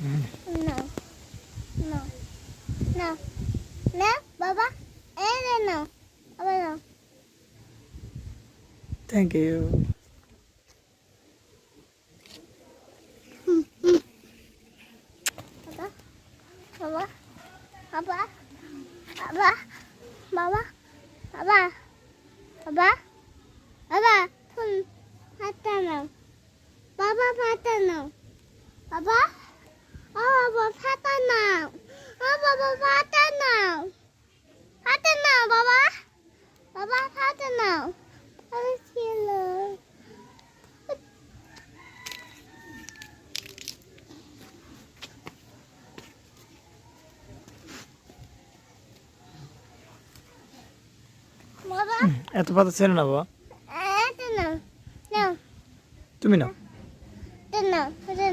No. No. No. No, Baba. No. Baba, no. Thank you. Baba. Baba. Baba. Baba. Baba. Baba. Baba. Baba. Pata no. Baba, pata no. Baba. Oh, Baba, pata no. Oh, Baba, pata no. Pata no, Baba. Baba, pata no. Baba, hello. Baba. এত পাতা ছেড়ে না বাবা, No. No. তুমি নাও। No. No.